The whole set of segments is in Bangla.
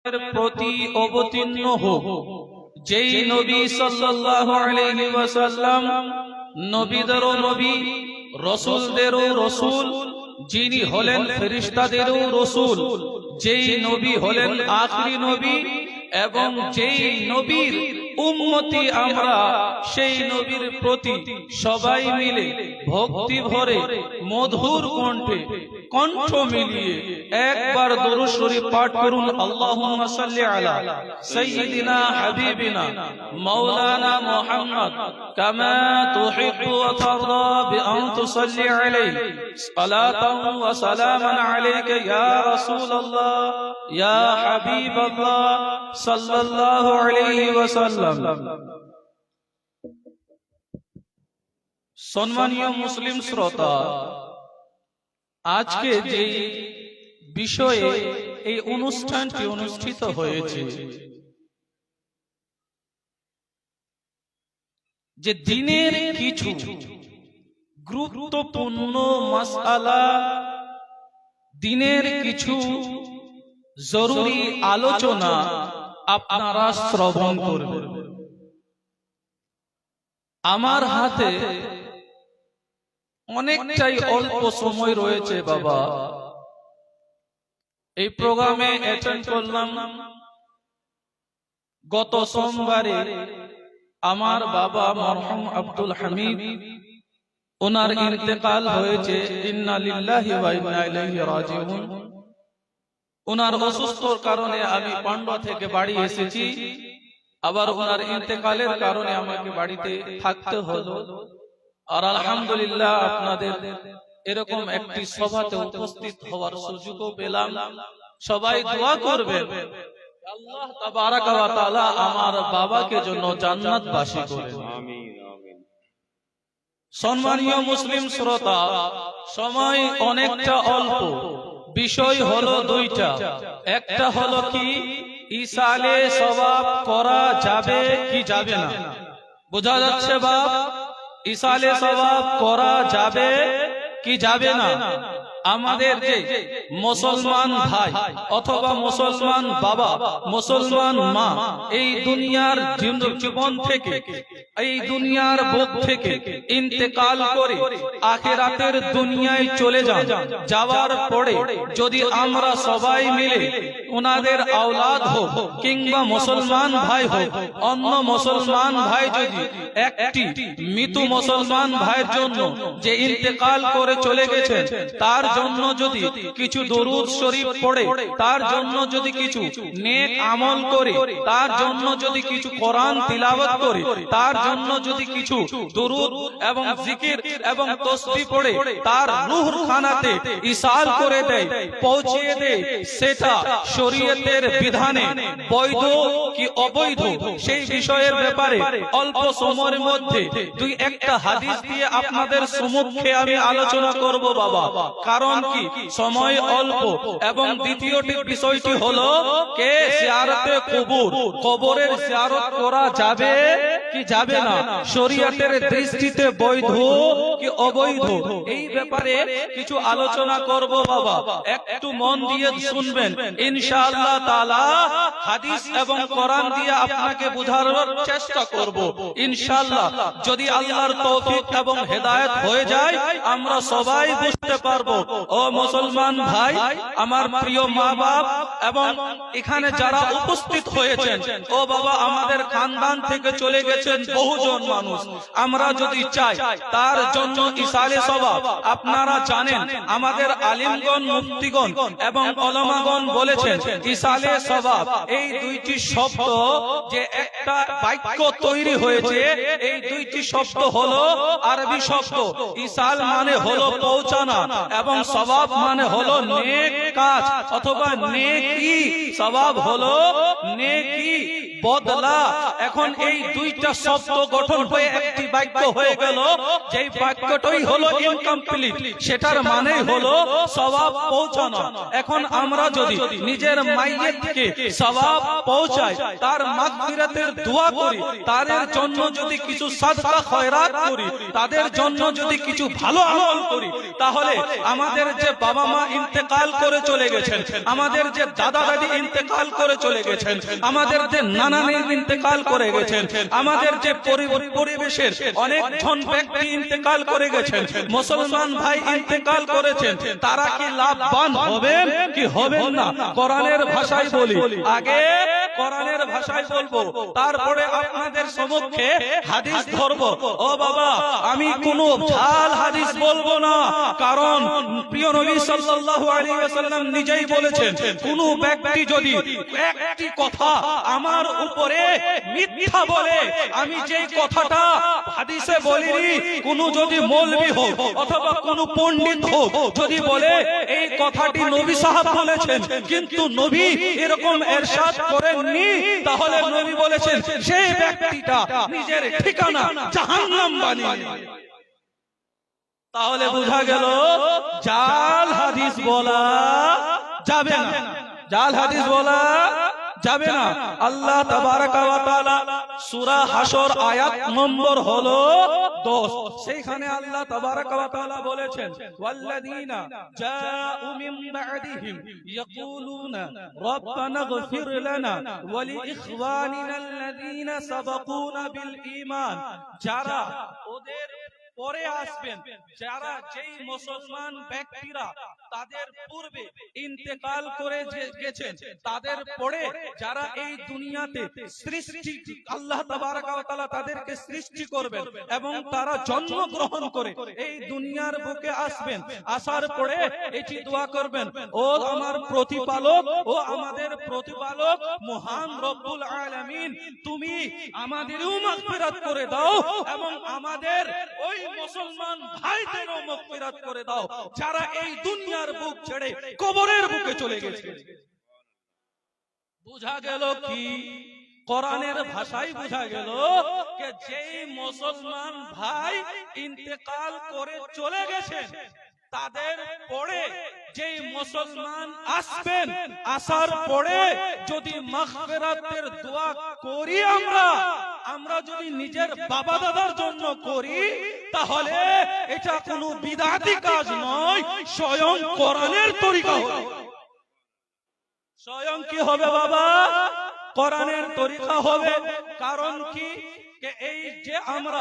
প্রতি অবতীর্ণ হোক, যেই নবী সাল্লাল্লাহু আলাইহি ওয়াসাল্লাম নবীদেরও নবী, রাসূলদেরও রাসূল, যিনি হলেন ফেরেশতাদেরও রাসূল, যেই নবী হলেন আখিরি নবী, এবং যেই নবীর উম্মতি আমরা, সেই নবীর প্রতি সবাই মিলে ভক্তি ভরে মধুর কণ্ঠে কণ্ঠ মিলিয়ে একবার দরুদ শরীফ পাঠ করুন। আল্লাহুম্মা সাল্লি আলা সাইয়্যিদিনা হাবিবিনা মাওলানা মুহাম্মদ কামা তুহিব্বু ওয়া তারদা বিআন তুসাল্লি আলাইহি সালাতান ওয়া সালামান আলাইকা ইয়া রাসূলুল্লাহ ইয়া হাবিবাল্লাহ সাল্লাল্লাহু আলাইহি ওয়াসাল্লাম। সম্মানীয় মুসলিম শ্রোতা, আজকে যে বিষয়ে এই অনুষ্ঠানটি অনুষ্ঠিত হয়েছে, যে দিনের কিছু গুরুত্বপূর্ণ মাসআলা, দিনের কিছু জরুরি আলোচনা আপনারা শ্রবণ করবেন। আমার হাতে অনেকটাই অল্প সময় রয়েছে বাবা। এই প্রোগ্রামে অ্যাটেন্ড করলাম গত সোমবারে। আমার বাবা মরহুম আব্দুল হামিদ, ওনার ইন্তেকাল হয়েছে। ইন্না লিল্লাহি ওয়া ইন্না ইলাইহি রাজিউন। ওনার অসুস্থতার কারণে আমি পান্ডা থেকে বাড়ি এসেছি, আবার ওনার ইন্তেকালের কারণে আমাকে বাড়িতে থাকতে হলো। আর আলহামদুলিল্লাহ আপনাদের এরকম একটি সভাতে উপস্থিত হওয়ার সুযোগও পেলাম। সবাই দোয়া করবেন আল্লাহ তাবারাক ওয়া তাআলা আমার বাবাকে জন্য জান্নাতবাসী করেন। আমিন আমিন। সম্মানীয় মুসলিম শ্রোতা, সময় অনেকটা অল্প, বিষয় হলো দুইটা। একটা হলো কি, ইসালে সওয়াব করা যাবে কি যাবে না? বোঝা যাচ্ছে বাপ? ইসালে সওয়াব করা যাবে কি যাবে না? আমাদের যে মুসলমান ভাই অথবা মুসলমান বাবা, মুসলমান মা এই দুনিয়ার জীবন থেকে, এই দুনিয়ার বুক থেকে ইন্তেকাল করে আখিরাতের দুনিয়ায় চলে যান। যাওয়ার পরে যদি আমরা সবাই মিলে ওনাদের আওলাদ হোক কিংবা মুসলমান ভাই হোক, অন্য মুসলমান ভাই যদি একটি মৃত মুসলমান ভাইয়ের জন্য যে ইন্তেকাল করে চলে গেছেন, তার জন্য যদি কিছু দরুদ শরীফ পড়ে, তার জন্য যদি কিছু নেক আমল করে, তার জন্য যদি কিছু কোরআন তিলাওয়াত করে, তার জন্য যদি কিছু দরুদ এবং জিকির এবং তাসবিহ পড়ে তার রূহ খানাতে ইসাল করে দেয়, পৌঁছিয়ে দেয়, সেটা শরীয়তের বিধানে বৈধ কি অবৈধ সেই বিষয়ের ব্যাপারে অল্প সময়ের মধ্যে দুই একটা হাদিস দিয়ে আপনাদের সম্মুখে আমি আলোচনা করব বাবা। কারণ কি, সময় অল্প। এবং দ্বিতীয়টি বিষয়টি হলো কে জিয়ারতে কবর, কবরের জিয়ারত করা যাবে কি যাবে না, শরীয়তের দৃষ্টিতে বৈধ কি অবৈধ, এই ব্যাপারে কিছু আলোচনা করব বাবা। একটু মন দিয়ে শুনবেন, ইনশাআল্লাহ তাআলা হাদিস এবং কোরআন দিয়ে আপনাকে বোঝানোর চেষ্টা করব ইনশাআল্লাহ। যদি আল্লাহর তৌফিক এবং হেদায়েত হয়ে যায়, আমরা সবাই বুঝতে পারবো। ও মুসলমান ভাই, আমার প্রিয় মা বাপ এবং এখানে যারা উপস্থিত হয়েছেন, ও বাবা, আমাদের খানদান থেকে চলে গেছেন বহুজন মানুষ। আমরা যদি চাই তার জন্য ইসালে সওয়াব, আপনারা জানেন আমাদের আলিমগণ, মুফতিগণ এবং উলামাগণ বলেছেন ইসালে সওয়াব এই দুইটি শব্দ যে একটা বাক্য তৈরি হয়েছে, এই দুইটি শব্দ হলো আরবি শব্দ। ইসাল মানে হলো পৌঁছানো এবং সওয়াব মানে হলো নেক কাজ অথবা নেকি। সওয়াব হলো নেকি, বদলা। এখন এই দুইটা শব্দ গঠন হয়ে একটি বাক্য হয়ে গেল, যেই বাক্যটাই হলো ইনকমপ্লিট, সেটার মানে হলো সওয়াব পৌঁছানো। এখন আমরা যদি নিজের মাইয়িতকে সওয়াব পৌঁছাই, তার মাগফিরাতের দোয়া করি, তাদের জন্য যদি কিছু সাদকা খয়রাত করি, তাদের জন্য যদি কিছু ভালো আমল করি, তাহলে আমাদের যে বাবা মা ইন্তেকাল করে চলে গেছেন, আমাদের যে দাদা দাদি ইন্তেকাল করে চলে গেছেন, আমাদের যে নানা নানি ইন্তেকাল করে গেছেন, আমাদের যে পরিবেশের অনেক জন ব্যক্তি ইন্তেকাল করে গেছেন, মুসলমান ভাই ইন্তেকাল করেছেন, তারা কি লাভবান হবেন কি হবেন না? কোরআনের ভাষায় বলি, আগে কোরআনের ভাষায় বলবো, তারপরে আপনাদের সম্মুখে হাদিস ধরবো। ও বাবা, আমি কোনো ঝাল হাদিস বলবো না, কারণ প্রিয় নবী সাল্লাল্লাহু আলাইহি ওয়াসাল্লাম নিজেই বলেছেন, কোন ব্যক্তি যদি একটি কথা আমার উপরে মিথ্যা বলে, আমি যেই কথাটা হাদিসে বলিনি, কোন যদি মৌলবি হোক অথবা কোন পণ্ডিত হোক যদি বলে এই কথাটি নবী সাহেব বলেছেন কিন্তু নবী এরকম ইরশাদ করেননি, তাহলে নবী বলেছেন সেই ব্যক্তিটা নিজের ঠিকানা জাহান্নাম বানিয়ে নেবে। তাহলে বোঝা গেল জাল হাদিস বলা যাবে না, জাল হাদিস বলা যাবে না। আল্লাহ তাবারাকা ওয়া তাআলা সূরা হাসর আয়াত নম্বর হলো 10, সেইখানে আল্লাহ তাবারাকা ওয়া তাআলা বলেছেন, ওয়াল্লাযীনা জাউ মিন বা'দিহিম ইয়াকুলুনা রাব্বানা ইগফির লানা ওয়া লিইখওয়ানিনা আল্লাযীনা সাবাকুনা বিল ঈমান। যারা ওদের পরে আসবেন, যারা যেই মুসলমান ব্যক্তিরা তাদের পূর্বে ইন্তেকাল করে গেছেন, তাদের পরে যারা এই দুনিয়াতে সৃষ্টি আল্লাহ তাবারাকা ওয়া তাআলা তাদেরকে সৃষ্টি করবেন এবং তারা জন্মগ্রহণ করে এই দুনিয়ার বুকে আসবেন, আসার পরে এটি দোয়া করবেন, ও আমার প্রতিপালক, ও আমাদের প্রতিপালক মহান রব্বুল আলামিন, তুমি আমাদেরও মাগফিরাত করে দাও এবং আমাদের ওই মুসলমান ভাইদেরও মাগফিরাত করে দাও যারা এই দুনিয়ার বুক ছেড়ে কবরের বুকে চলে গেছে। বুঝা গেল কি? কোরআনের ভাষায় বুঝা গেল যে যেই মুসলমান ভাই ইন্তেকাল করে চলে গেছেন, তাদের পরে যেই মুসলমান আসবেন, আসার পরে যদি মাগফিরাতের দোয়া করি, আমরা যদি নিজের বাবা দাদার জন্য করি, তাহলে এটা কোনো বিদআতি কাজ নয়, স্বয়ং কোরআনের তরিকা হবে। স্বয়ং কি হবে বাবা? কোরআনের তরিকা হবে। কারণ কি? এই যে আমরা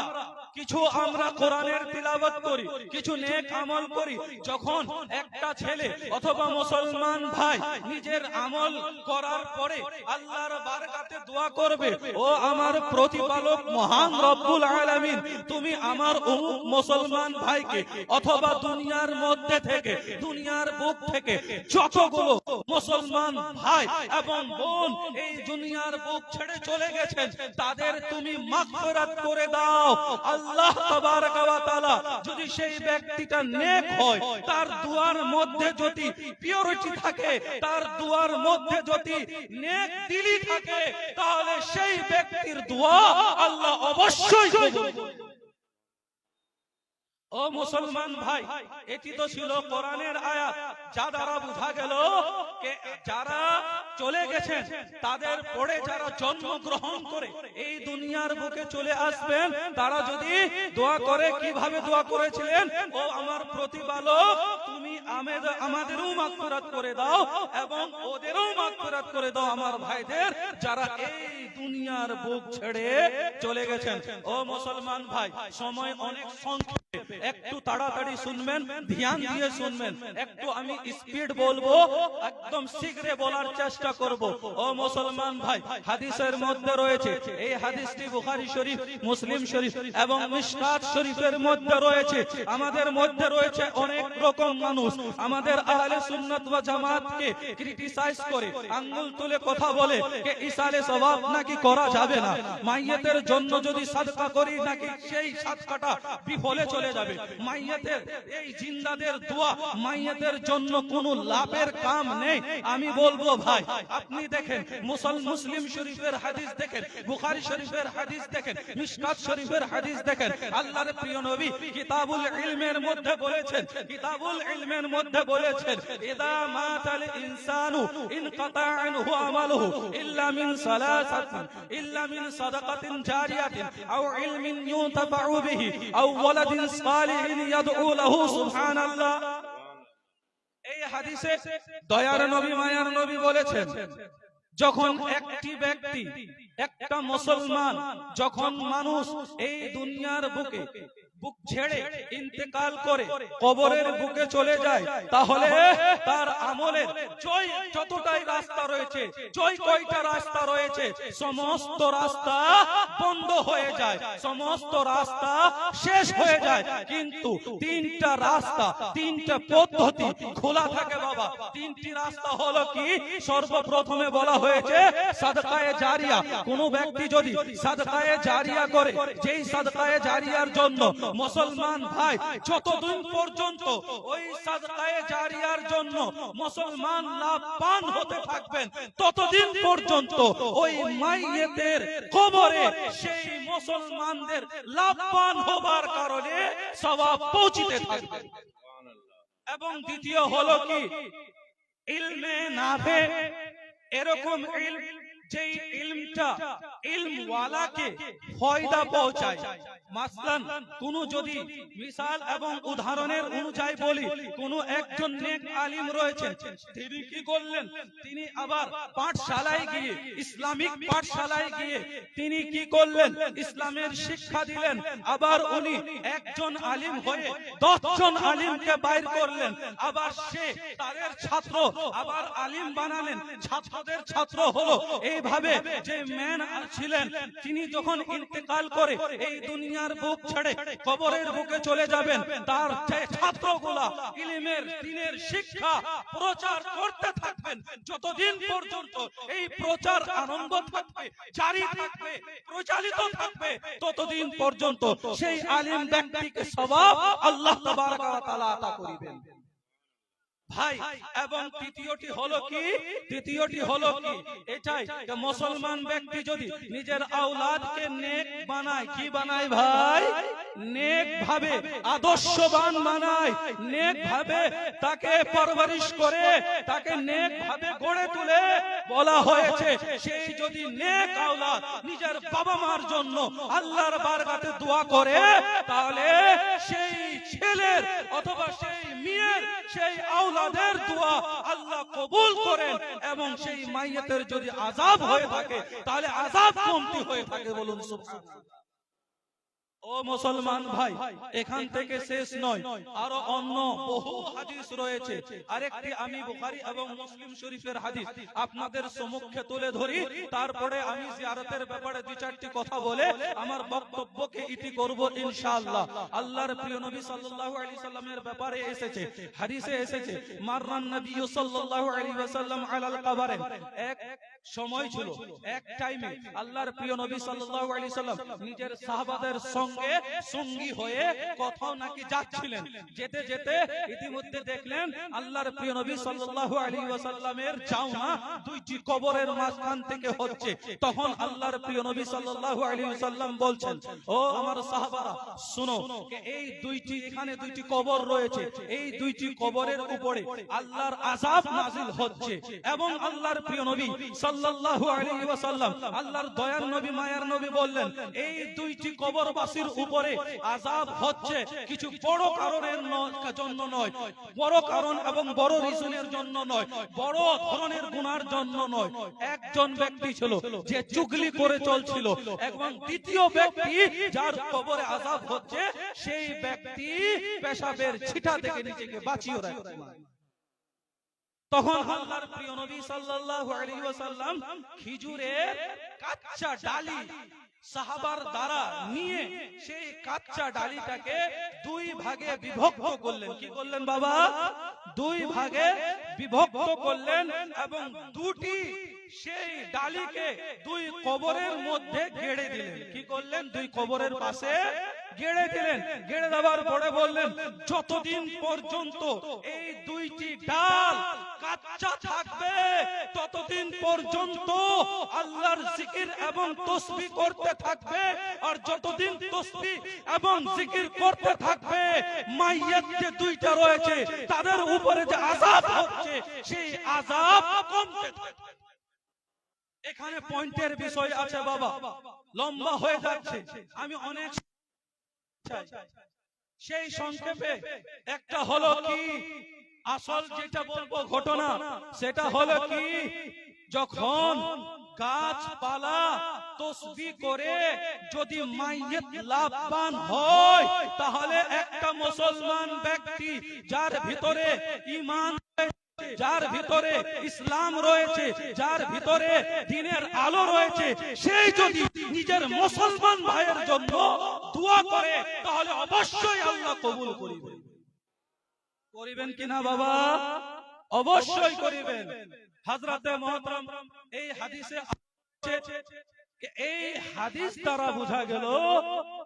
কোরআনের তিলাওয়াত করি, কিছু নেক আমল করি, যখন একটা ছেলে অথবা মুসলমান ভাই নিজের আমল করার পরে আল্লাহর বারকাতে দোয়া করবে, ও আমার প্রতিপালক মহান রব্বুল আলামিন, তুমি আমার অমুক মুসলমান ভাইকে অথবা দুনিয়ার মধ্যে থেকে, দুনিয়ার বুক থেকে যতগুলো মুসলমান ভাই এবং বোন এই দুনিয়ার বুক ছেড়ে চলে গেছেন, তাদের তুমি মাগফিরাত করে দাও। আল্লাহ তাবারাকা ওয়া তাআলা যদি সেই ব্যক্তিটা নেক হয়, তার দুয়ার মধ্যে যদি পিওরিটি থাকে, তার দুয়ার মধ্যে যদি নেক দিলি থাকে, তাহলে সেই ব্যক্তির দোয়া আল্লাহ অবশ্যই কবুল করবেন। ও মুসলমান ভাই, এটি তো ছিল কোরআনের আয়াত, যা দ্বারা বোঝা গেল যে যারা চলে গেছেন তাদের পরে যারা জন্মগ্রহণ করে এই দুনিয়ার বুকে চলে আসবেন, তারা যদি দোয়া করে, কিভাবে দোয়া করেছিলেন, ও আমার প্রতিপালক, তুমি আমাদেরও মাগফিরাত করে দাও এবং ওদেরও মাগফিরাত করে দাও, আমার ভাইদের যারা এই দুনিয়ার বুক ছেড়ে চলে গেছেন। ও মুসলমান ভাই, সময় অনেক সংক্ষেপ, একটু তাড়াতাড়ি শুনবেন, ধ্যান দিয়ে শুনবেন, একটু আমি স্পিড বলবো, একদম শীঘ্রে বলার চেষ্টা করব। ও মুসলমান ভাই, হাদিসের মধ্যে রয়েছে, এই হাদিসটি বুখারী শরীফ, মুসলিম শরীফ এবং মিশকাত শরীফের মধ্যে রয়েছে। আমাদের মধ্যে রয়েছে অনেক রকম মানুষ, আমাদের আহলে সুন্নাত ওয়া জামাতকে ক্রিটিসাইজ করে, আঙ্গুল তুলে কথা বলে যে ইসালে সওয়াব নাকি করা যাবে না, মাইয়িতের জন্য যদি সাদকা করি নাকি সেই সাদকাটা বিফলে চলে চলে যাবে। মাইয়াতের এই জিন্দাদের দোয়া মাইয়াতের জন্য কোনো লাভের কাম নেই। আমি বলবো ভাই, আপনি দেখেন মুসলিম শরীফের হাদিস দেখেন, বুখারী শরীফের হাদিস দেখেন, মিশকাত শরীফের হাদিস দেখেন। আল্লাহর প্রিয় নবী কিতাবুল ইলমের মধ্যে বলেছেন, কিতাবুল ইলমের মধ্যে বলেছেন, ইদা মাতাল ইনসানু ইনকাতা আনহু আমালুহু ইল্লা মিন সালাসাতিন, ইল্লা মিন সাদাকাতিন জারিয়াতিন আও ইলমিন ইউনতাফাউ বিহি আও ওয়ালাদিন সালিহিন ইয়াদউ লাহু। সুবহানাল্লাহ। এই হাদিসে দয়ার নবী মায়ার নবী বলেছেন, যখন একটি ব্যক্তি, একটা মুসলমান, যখন মানুষ এই দুনিয়ার বুকে বুক ছেড়ে ইন্তেকাল করে কবরের বুকে চলে যায়, তাহলে তার আমলের যতটাই রাস্তা রয়েছে, কয়টা রাস্তা রয়েছে, সমস্ত রাস্তা বন্ধ হয়ে যায়, সমস্ত রাস্তা শেষ হয়ে যায়। কিন্তু তিনটা রাস্তা, তিনটা পদ্ধতি খোলা থাকে বাবা। তিনটি রাস্তা হলো কি? সর্বপ্রথমে বলা হয়েছে সাদকায়ে জারিয়া। কোন ব্যক্তি যদি সাদকায়ে জারিয়া করে, যেই সাদকায়ে জারিয়ার জন্য মুসলমান ভাই যতদিন পর্যন্ত ওই সাদকায়ে জারিয়ার জন্য মুসলমান লাভবান হতে থাকবেন, ততদিন পর্যন্ত ওই মাইয়েতের কবরে সেই মুসলমানদের লাভবান হবার কারণে সওয়াব পৌঁছতে থাকবে। এবং দ্বিতীয় হলো কি? ইলমে নাফে, এরকম ইলম যেই ইলমটা ইলমওয়ালাকে ফায়দা পৌঁছায়। মাসলান কোন যদি মিসাল এবং উদাহরণের অনুযায়ী বলি, কোন একজন নেক আলিম রয়েছেন, তিনি কি করলেন? তিনি আবার পাঠশালায় গিয়ে, ইসলামিক পাঠশালায় গিয়ে তিনি কি করলেন? ইসলামের শিক্ষা দিলেন। আবার উনি একজন আলিম হয়ে 10 জন আলিমকে বাইর করলেন। আবার সে তাদের ছাত্র আবার আলিম বানালেন, ছাত্রদের ছাত্র হলো। এইভাবে যে ম্যান ছিলেন, তিনি যখন ইন্তেকাল করে এই দুনিয়ার বুক ছেড়ে কবরের বুকে চলে যাবেন, তার যে ছাত্রগুলা ইলমের দ্বীনের শিক্ষা প্রচার করতে থাকবেন, যতদিন পর্যন্ত এই প্রচার আরম্ভ থাকবে, জারি থাকবে, প্রচালিত থাকবে, ততদিন পর্যন্ত সেই আলিম ব্যক্তিকে সওয়াব আল্লাহ তাবারক ওয়া তাআলা আতা করিবেন ভাই। এবং তৃতীয়টি হলো কি? তৃতীয়টি হলো কি? এটাই যে মুসলমান ব্যক্তি যদি নিজের আওলাদকে নেক বানায়, কি বানায় ভাই? নেক ভাবে আদর্শবান বানায়, নেক ভাবে তাকে পরবরিশ করে, তাকে নেক ভাবে গড়ে তুলে। বলা হয়েছে সেই যদি নেক আওলাদ নিজের বাবা মার জন্য আল্লাহর বারগাতে দোয়া করে, তাহলে সেই ছেলের অথবা সেই মেয়ের, সেই আওলাদের দোয়া আল্লাহ কবুল করেন। এবং সেই মাইয়াতের যদি আযাব হয়ে থাকে, তাহলে আযাব কমতি হয়ে থাকে। বলুন সুবহানাল্লাহ। ও মুসলমান ভাই, এখান থেকে শেষ নয়, আরো অন্য বহু হাদিস রয়েছে। আরেকটি আমি বুখারী এবং মুসলিম শরীফের হাদিস আপনাদের সম্মুখে তুলে ধরি, তারপরে আমি জিয়ারতের ব্যাপারে 2-4টি কথা বলে আমার বক্তব্যকে ইতি করব ইনশাআল্লাহ। আল্লাহর প্রিয় নবী সাল্লাল্লাহু আলাইহি সাল্লামের ব্যাপারে এসেছে, হাদিসে এসেছে, মাররান নবী সাল্লাল্লাহু আলাইহি ওয়াসাল্লাম আলাল কবরে। এক সময় ছিল, এক টাইমে আল্লাহর প্রিয় নবী সাল্লাল্লাহু আলাইহি সাল্লাম নিজের সাহাবাদের সঙ্গে সঙ্গী হয়ে কোথাও নাকি যাচ্ছিলেন। যেতে যেতে ইতিমধ্যে দেখলেন আল্লাহর প্রিয় নবী সাল্লাল্লাহু আলাইহি ওয়াসাল্লামের জাওনা দুইটি কবরের মাঝখান থেকে হচ্ছে। তখন আল্লাহর প্রিয় নবী সাল্লাল্লাহু আলাইহি ওয়াসাল্লাম বলছেন, ও আমার সাহাবারা শুনো, এই দুইটি, এখানে দুইটি কবর রয়েছে, এই দুইটি কবরের উপরে আল্লাহর আযাব নাযিল হচ্ছে। এবং আল্লাহর প্রিয় নবী সাল্লাল্লাহু আলাইহি ওয়াসাল্লাম, আল্লাহর দয়ার নবী মায়ার নবী বললেন, এই দুইটি কবরবাসীর উপরে আযাব হচ্ছে কিছু বড় কারণের জন্য নয়, বড় কারণ এবং বড় রিজনের জন্য নয়, বড় ধরনের গুনার জন্য নয়। একজন ব্যক্তি ছিল যে চুগলি করে চলছিল, এবং দ্বিতীয় ব্যক্তি যার কবরে আযাব হচ্ছে, সেই ব্যক্তি পেশাবের ছিটা থেকে নিজেকে বাঁচিয়ে রাখতে পারে। তখন আল্লাহর প্রিয় নবী সাল্লাল্লাহু আলাইহি ওয়াসাল্লাম খেজুরের কাঁচা ডালি সাহাবার দ্বারা নিয়ে সেই কাঁচা ডালিটাকে 2 ভাগে বিভক্ত করলেন। কি করলেন বাবা? 2 ভাগে বিভক্ত করলেন, এবং দুটি সেই ডালিকে 2 কবরের মধ্যে গেড়ে দিলেন। কি করলেন? 2 কবরের পাশে গেড়ে দিলেন। গেড়ে দেওয়ার পরে বললেন, যতদিন পর্যন্ত এই দুইটি ডাল কাঁচা থাকবে ততদিন পর্যন্ত আল্লাহর জিকির এবং তাসবিহ করতে থাকবে। আর যতদিন তাসবিহ এবং জিকির করতে থাকবে, মাইয়াত যে দুইটা রয়েছে তাদের উপরে যে আযাব হচ্ছে সেই আযাব কমতে থাকবে। এখানে পয়েন্টের বিষয় আছে বাবা, লম্বা হয়ে যাচ্ছে, আমি অনেক সেই সংক্ষেপে একটা হলো কি, আসল যেটা বলবো ঘটনা সেটা হলো কি, যখন গাছপালা তাসবিহ করে যদি মাইয়াত লাভবান হয়, তাহলে একটা মুসলমান ব্যক্তি যার ভিতরে ঈমান, যার ভিতরে ইসলাম রয়েছে, যার ভিতরে দ্বীনের আলো রয়েছে, সেই যদি নিজের মুসলমান ভাইয়ের জন্য দোয়া করে তাহলে অবশ্যই আল্লাহ কবুল করিবেন। করিবেন কিনা বাবা? অবশ্যই করিবেন। হযরতে মুহতারাম এই হাদিসে আছে, এই হাদিস দ্বারা বোঝা গেল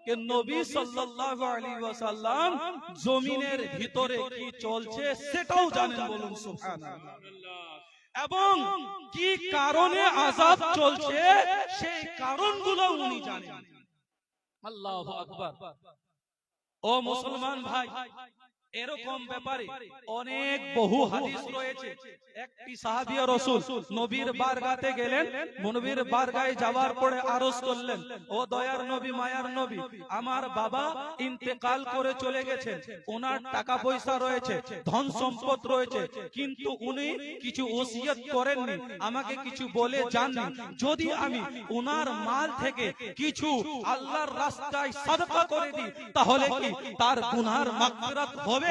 যে নবী সাল্লাল্লাহু আলাইহি ওয়াসাল্লাম জমিনের ভিতরে কি চলছে সেটাও জানেন, বলুন সুবহানাল্লাহ। এবং কি কারণে আযাব চলছে সেই কারণগুলো উনি জানেন। আল্লাহু আকবার। ও মুসলমান ভাই, এরকম ব্যাপারে অনেক বহু হাদিস রয়েছে। একটি সাহাবী রাসূল নবীর বারগাতে গেলেন, নবীর বারগায় যাওয়ার পরে আরজ করলেন, ও দয়ার নবী, মায়ার নবী, আমার বাবা ইন্তেকাল করে চলে গেছেন, ওনার টাকা পয়সা রয়েছে, ধন সম্পদ রয়েছে, কিন্তু উনি কিছু ওসিয়ত করেননি, আমাকে কিছু বলে যাননি, যদি আমি ওনার মাল থেকে কিছু আল্লাহর রাস্তায় সাদকা করে দিই তাহলে কি তার গুনার মাগফিরাত হবে?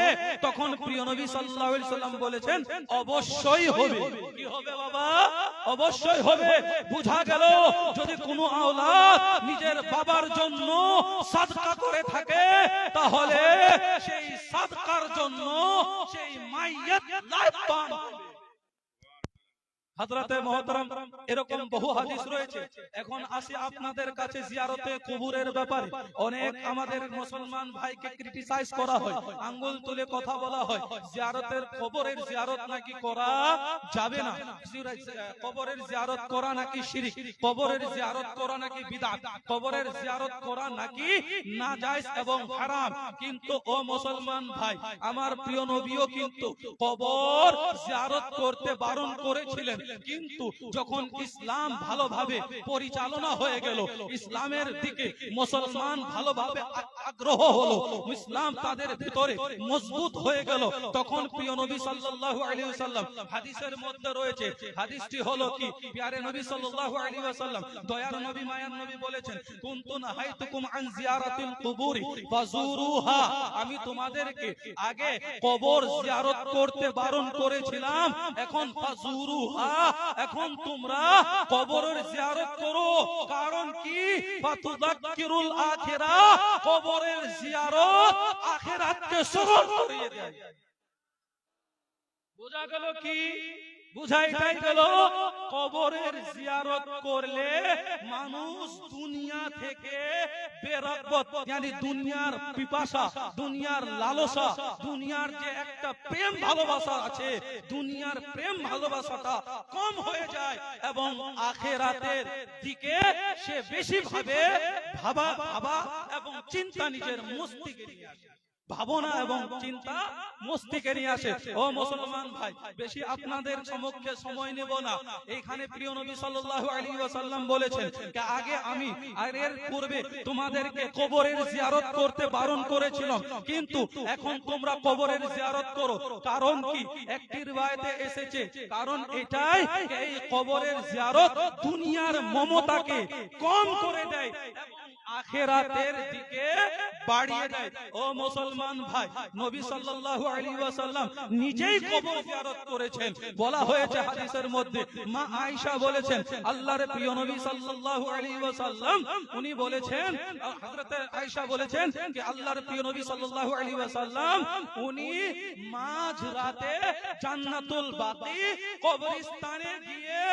তখন প্রিয় নবী সাল্লাল্লাহু আলাইহি সাল্লাম বলেছেন, অবশ্যই হবে। কি হবে বাবা? অবশ্যই হবে। বুঝা গেল যদি কোনো আওলাদ নিজের বাবার জন্য সাদকা করে থাকে তাহলে সেই সাদকার জন্য সেই মাইয়াত লাভবান হবে। হযরতে মুহতারাম এরকম বহু হাদিস রয়েছে। এখন আসি আপনাদের কাছে জিয়ারতে কবরের ব্যাপারে। অনেক আমাদের মুসলমান ভাইকে ক্রিটিসাইজ করা হয়, আঙ্গুল তুলে কথা বলা হয়, জিয়ারতের কবরের জিয়ারত নাকি করা যাবে না, কবরের জিয়ারত করা নাকি শিরক, কবরের জিয়ারত করা নাকি বিদআত, কবরের জিয়ারত করা নাকি নাজায়েজ এবং হারাম। কিন্তু ও মুসলমান ভাই, আমার প্রিয় নবীও কিন্তু কবর জিয়ারত করতে বারণ করেছিলেন, কিন্তু যখন ইসলাম ভালোভাবে পরিচালনা হয়ে গেল, ইসলামের দিকে মুসলমান ভালোভাবে আগ্রহ হলো, ইসলাম তাদের ভিতরে মজবুত হয়ে গেল, তখন প্রিয় নবী সাল্লাল্লাহু আলাইহি ওয়াসাল্লাম হাদিসের মধ্যে রয়েছে, হাদিসটি হলো কি, প্যারে নবী সাল্লাল্লাহু আলাইহি ওয়াসাল্লাম দয়ার নবী মায়ার নবী বলেছেন, কুনতু নাহাইতুকুম আন জিয়ারাতিল কুবুরি ফাজুরুহা, আমি তোমাদেরকে আগে কবর জিয়ারত করতে বারণ করেছিলাম, এখন ফাজুরুহা, এখন তোমরা কবরের জিয়ারত করো। কারণ কি? ফাতুযাক্কিরুল আখিরা, কবরের জিয়ারত আখিরাতকে স্মরণ করিয়ে দেয়। বোঝা গেল কি? বুঝাইটাই গেল কবরের জিয়ারত করলে মানুষ দুনিয়া থেকে বেরাগত, মানে দুনিয়ার পিপাসা, দুনিয়ার লালসা, দুনিয়ার যে একটা প্রেম ভালোবাসা আছে, দুনিয়ার প্রেম ভালোবাসাটা কম হয়ে যায় এবং আখিরাতের দিকে সে বেশি ভাবা এবং চিন্তা নিজের মস্তিষ্কে নিয়ে আসে, ভাবনা এবং চিন্তা মস্তিষ্কে নিয়ে আসে। ও মুসলমান ভাই, বেশি আপনাদের সম্মুখে সময় নেব না। এখানে প্রিয় নবী সাল্লাল্লাহু আলাইহি ওয়াসাল্লাম বলেছেন, আগে আমি এর পূর্বে তোমাদেরকে কবরের জিয়ারত করতে বারণ করেছিলাম, কিন্তু এখন তোমরা কবরের জিয়ারত করো। কারণ কি? একটি riwayate এসেছে, কারণ এটাই, এই কবরের জিয়ারত দুনিয়ার মমতাকে কম করে দেয় এবং আখিরাতের দিকে বাড়িয়ে দেয়। ও মুসলমান ভাই, নবী সাল্লাল্লাহু আলাইহি ওয়াসাল্লাম নিজেই কবর জিয়ারত করেছেন। বলা হয়েছে হাদিসের মধ্যে, মা আয়েশা বলেছেন, আল্লাহর প্রিয় নবী সাল্লাল্লাহু আলাইহি ওয়াসাল্লাম উনি বলেছেন, হযরত আয়েশা বলেছেন যে আল্লাহর প্রিয় নবী সাল্লাল্লাহু আলাইহি ওয়াসাল্লাম উনি মাঝ রাতে জান্নাতুল বাকি কবরস্থানে গিয়ে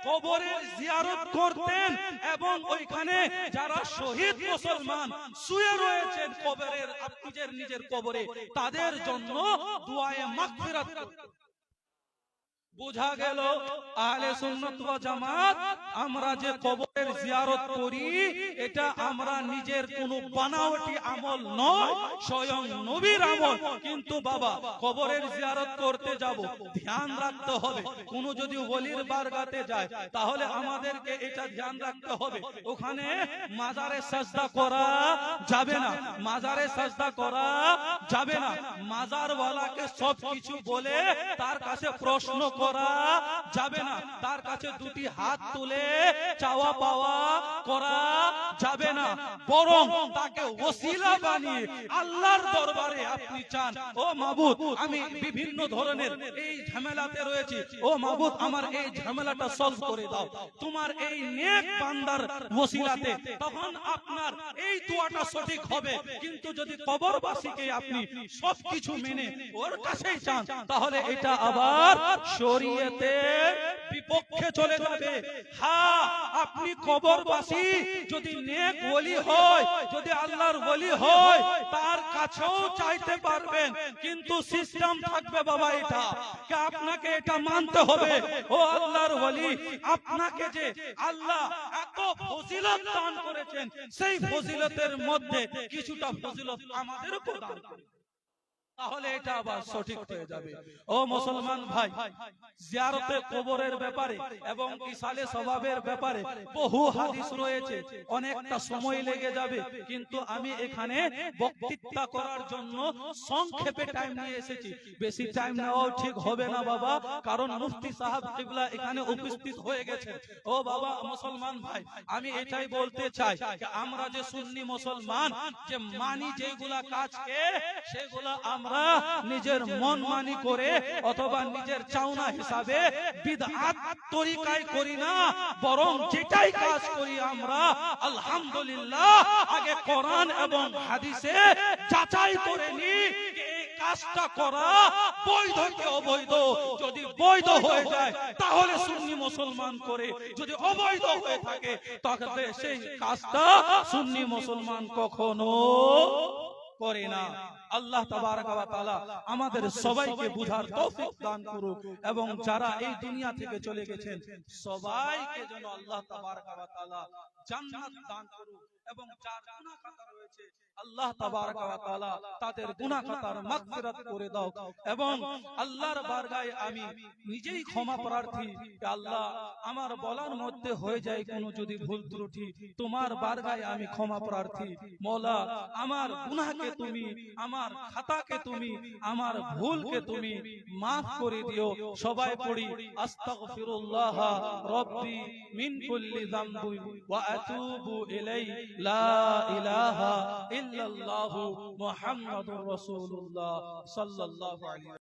কবরের জিয়ারত করতেন এবং ওইখানে যারা শহীদ শহীদ মুসলমান শুয়ে রয়েছেন কবরের নিজের কবরে, তাদের জন্য দুআয়ে মাগফিরাত করতে। বোঝা গেল আহলে সুন্নাত ওয়াল জামাত আমরা যে কবরের জিয়ারত করি এটা আমরা নিজের কোনো বানাওয়াটি আমল নয়, স্বয়ং নবীর আমল। কিন্তু বাবা কবরের জিয়ারত করতে যাব, ধ্যান রাখতে হবে কোন যদি ওলির বারগাতে যায় তাহলে আমাদেরকে এটা ধ্যান রাখতে হবে ওখানে মাজারে সাজদা করা যাবে না, মাজারে সাজদা করা যাবে না। মাজারওয়ালাকে সবকিছু বলে তার কাছে প্রশ্ন করা যাবে না, তার কাছে দুটি হাত তুলে চাওয়া পাওয়া করা যাবে না, বরং তাকে ওসিলা বানিয়ে আল্লাহর দরবারে আপনি চান, ও মাবুদ আমি বিভিন্ন ধরনের এই ঝামেলাতে রয়েছি, ও মাবুদ আমার এই ঝামেলাটা সলভ করে দাও তোমার এই নেক বান্দার ওসিলাতে, তখন আপনার এই দোয়াটা সঠিক হবে। কিন্তু যদি কবরবাসীকে আপনি সবকিছু মেনে ওর কাছেই চান তাহলে এটা আবার শরীয়তের বিপক্ষে চলে যাবে। হ্যাঁ আপনি কবরবাসী যদি নেক ওলি হয়, যদি আল্লাহর ওলি হয় তার কাছেও চাইতে পারবেন, কিন্তু সিস্টেম থাকবে বাবা এটা যে আপনাকে এটা মানতে হবে ও আল্লাহর ওলি আপনাকে যে আল্লাহ এত ফজিলত দান করেছেন সেই ফজিলতের মধ্যে কিছুটা ফজিলত আমাদেরও দান করুন, তাহলে এটা আবার সঠিক হয়ে যাবে। ও মুসলমান ভাই, জিয়ারতে কবরের ব্যাপারে এবং ইসালে সওয়াবের ব্যাপারে বহু হাদিস রয়েছে, অনেকটা সময় লেগে যাবে, কিন্তু আমি এখানে বক্তৃতা করার জন্য সংক্ষেপে টাইম নিয়ে এসেছি। বেশি টাইম নেওয়াও ঠিক হবে না বাবা, কারণ মুফতি সাহেব কিবলা এখানে উপস্থিত হয়ে গেছে। ও বাবা মুসলমান ভাই, আমি এটাই বলতে চাই যে আমরা যে সুন্নি মুসলমান যে মানি যেগুলা কাজকে সেগুলা আমরা নিজের মন মানি করে অথবা নিজের চাওনা হিসাবে বিদআত তরিকায় করি না, বরং যেটাই কাজ করি আমরা আলহামদুলিল্লাহ আগে কোরআন এবং হাদিসে যাচাই করে নি এই কাজটা করা বৈধ কি অবৈধ। যদি বৈধ হয়ে যায় তাহলে সুন্নি মুসলমান করে, যদি অবৈধ হয়ে থাকে তাহলে সেই কাজটা সুন্নি মুসলমান কখনো করে না। আল্লাহ তাবারক ওয়া তাআলা আমাদের সবাইকে বুঝার তৌফিক দান করুক এবং যারা এই দুনিয়া থেকে চলে গেছেন সবাইকে যেন আল্লাহ তাবারক ওয়া তাআলা জান্নাত দান করুক এবং যার গুনাহ খাতা রয়েছে আল্লাহ তাবারক ওয়া তাআলা তাদের গুনাহ খাতার মাগফিরাত করে দাও। এবং আল্লাহর বারগাহে আমি নিজেই ক্ষমা প্রার্থী, আল্লাহ আমার বলার মধ্যে হয়ে যায় কোনো যদি ভুল ত্রুটি, তোমার বারগাহে আমি ক্ষমা প্রার্থী। মওলা আমার গুনাহকে তুমি, আমার খাতাকে তুমি, আমার ভুলকে তুমি মাফ করে দিও। সবাই পড়ি আস্তাগফিরুল্লাহ রাব্বি মিন কুল্লি যামবি ওয়া আতুবু ইলাইহি লা ইলাহা ইল্লাল্লাহু মুহাম্মাদুর রাসূলুল্লাহ সাল্লাল্লাহু আলাইহি